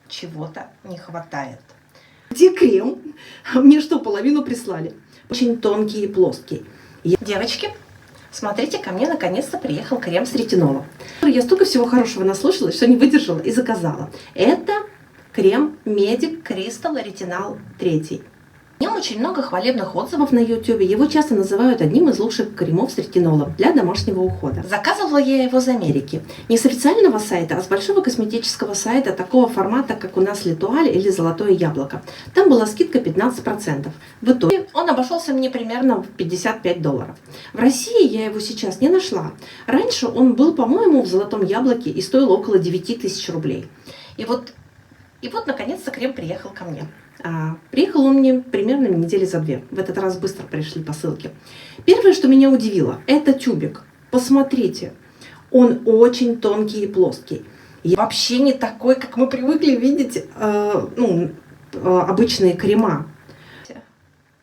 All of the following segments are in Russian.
чего-то не хватает. Где крем? Мне что, половину прислали? Очень тонкий и плоский. Девочки, смотрите, ко мне наконец-то приехал крем с ретинолом. Я столько всего хорошего наслушалась, что не выдержала и заказала. Это крем Medic Crystal Retinol 3. В нем очень много хвалебных отзывов на YouTube. Его часто называют одним из лучших кремов с ретинолом для домашнего ухода. Заказывала я его из Америки. Не с официального сайта, а с большого косметического сайта такого формата, как у нас Литуаль или Золотое яблоко. Там была скидка 15%. В итоге Он обошелся мне примерно в $55. В России я его сейчас не нашла. Раньше он был, по-моему, в Золотом яблоке и стоил около 9000 рублей. И вот наконец-то крем приехал ко мне. Приехал он мне примерно недели за 2. В этот раз быстро пришли посылки. Первое, что меня удивило, это тюбик. Посмотрите, он очень тонкий и плоский. Вообще не такой, как мы привыкли видеть обычные крема.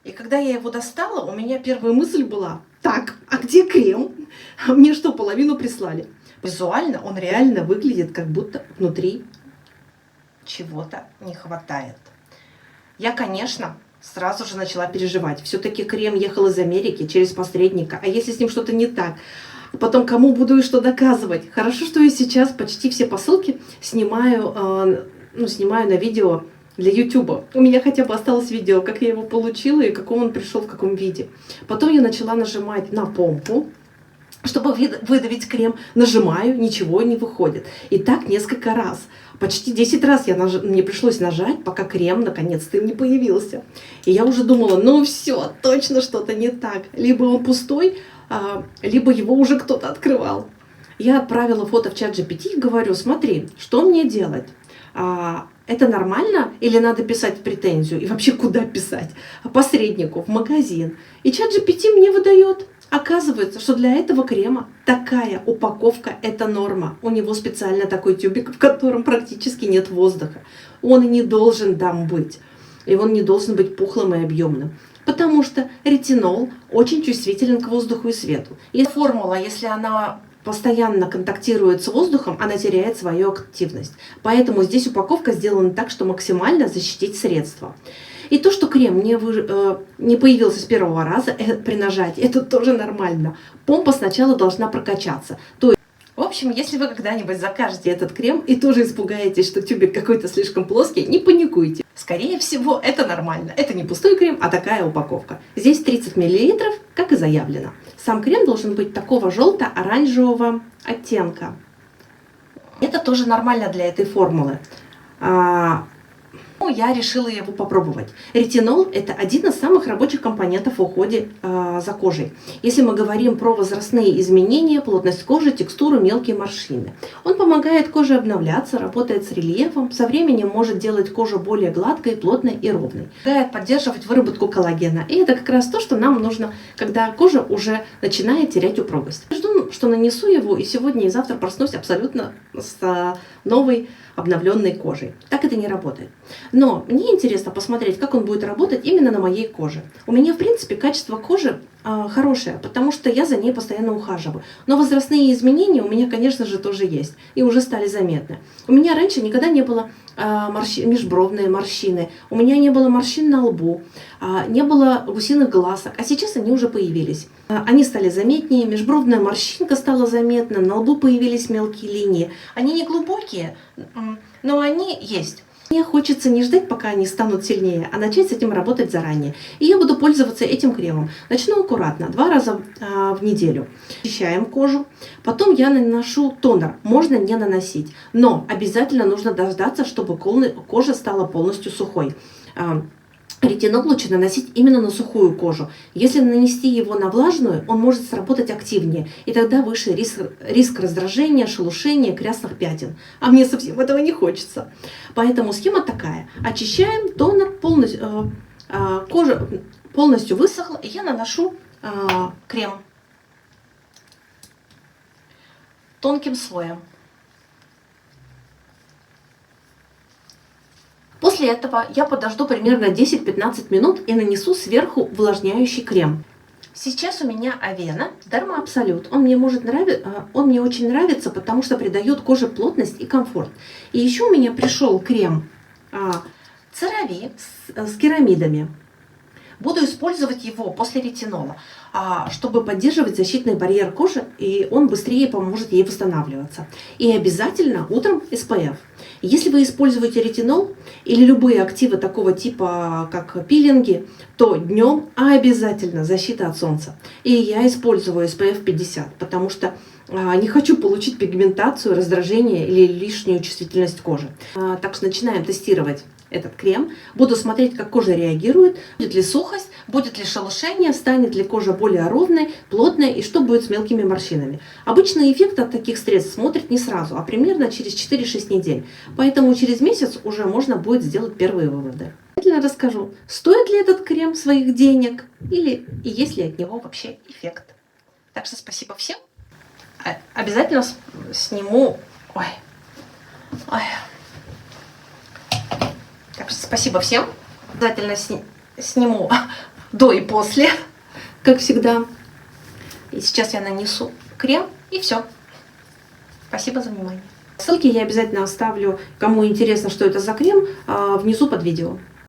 И когда я его достала, у меня Первая мысль была: так, а где крем? Мне что, половину прислали? визуально он Реально выглядит, как будто внутри чего-то не хватает. Я, конечно, сразу же начала переживать. Все-таки крем ехал из Америки через посредника. А если с ним что-то не так? Потом кому буду и что доказывать? Хорошо, что я сейчас почти все посылки снимаю на видео для YouTube. У меня хотя бы осталось видео, как я его получила и каком он пришел, в каком виде. Потом я начала нажимать на помпу, чтобы выдавить крем. Нажимаю, ничего не выходит. И так несколько раз. Почти 10 раз мне пришлось нажать, пока крем наконец-то не появился. И я уже думала, ну все, точно что-то не так. Либо он пустой, либо его уже кто-то открывал. Я отправила фото в чат GPT и говорю: смотри, что мне делать? Это нормально или надо писать претензию? И вообще куда писать? Посреднику, в магазин. И чат GPT мне выдает: оказывается, что для этого крема такая упаковка – это норма. У него специально такой тюбик, в котором практически нет воздуха. Он и не должен там быть. И он не должен быть пухлым и объемным. Потому что ретинол очень чувствителен к воздуху и свету. И формула, если она постоянно контактирует с воздухом, она теряет свою активность. Поэтому здесь упаковка сделана так, что максимально защитить средство. И то, что крем не появился с первого раза при нажатии, это тоже нормально. Помпа сначала должна прокачаться. В общем, если вы когда-нибудь закажете Этот крем и тоже испугаетесь, что тюбик какой-то слишком плоский, не паникуйте. скорее всего, это нормально. Это не пустой крем, а такая упаковка. Здесь 30 мл, как и заявлено. Сам крем должен быть такого желто-оранжевого оттенка. Это тоже нормально для этой формулы. Я решила его попробовать. Ретинол – это один из самых рабочих компонентов в уходе за кожей. Если мы говорим про возрастные изменения, плотность кожи, текстуру, мелкие морщины. Он помогает коже обновляться, работает с рельефом, со временем может делать кожу более гладкой, плотной и ровной. помогает поддерживать выработку коллагена. И это как раз то, что нам нужно, когда кожа уже начинает терять упругость. Жду, что нанесу его, и сегодня и завтра проснусь абсолютно с новой обновленной кожей. Так это не работает. Но мне интересно посмотреть, как он будет работать именно на моей коже. У меня, в принципе, качество кожи хорошее, потому что я за ней постоянно ухаживаю. Но возрастные изменения у меня, конечно же, тоже есть. И уже стали заметны. У меня раньше никогда не было межбровные морщины. У меня не было морщин на лбу. Не было гусиных глазок. А сейчас они уже появились. Они стали заметнее. Межбровная морщинка стала заметна. На лбу появились мелкие линии. Они не глубокие, но они есть. Мне хочется не ждать, пока они станут сильнее, а начать с этим работать заранее. И я буду пользоваться этим кремом. Начну аккуратно, 2 раза в неделю. Очищаем кожу. Потом я наношу тонер. Можно не наносить, но обязательно нужно дождаться, чтобы кожа стала полностью сухой. Ретинол лучше наносить именно на сухую кожу. Если нанести его на влажную, он может сработать активнее, и тогда выше риск раздражения, шелушения, красных пятен. А мне совсем этого не хочется. Поэтому схема такая. Очищаем, тонер, кожа полностью высохла, И я наношу крем тонким слоем. После этого я подожду примерно 10-15 минут и нанесу сверху увлажняющий крем. Сейчас у меня Avena Derma Absolute. Он мне очень нравится, потому что придает коже плотность и комфорт. И еще у меня пришел крем CeraVe. с керамидами. Буду использовать его после ретинола. Чтобы поддерживать защитный барьер кожи, и он быстрее поможет ей восстанавливаться. И обязательно утром SPF. Если вы используете ретинол или любые активы такого типа, как пилинги, то днем обязательно защита от солнца. И я использую SPF 50, потому что не хочу получить пигментацию, раздражение или лишнюю чувствительность кожи. Так что начинаем тестировать этот крем. Буду смотреть, как кожа реагирует, Будет ли сухость, будет ли шелушение, станет ли кожа более ровной, плотной и что будет с мелкими морщинами. Обычно эффект от таких средств смотрит не сразу, а примерно через 4-6 недель. Поэтому через месяц уже можно будет сделать первые выводы. Обязательно расскажу, стоит ли этот крем своих денег или И есть ли от него вообще эффект. Так что спасибо всем. Обязательно сниму... Ой. Так что спасибо всем. Обязательно сниму до и после, как всегда. И сейчас я нанесу крем, и все. Спасибо за внимание. Ссылки я обязательно оставлю, кому интересно, что это за крем, внизу под видео.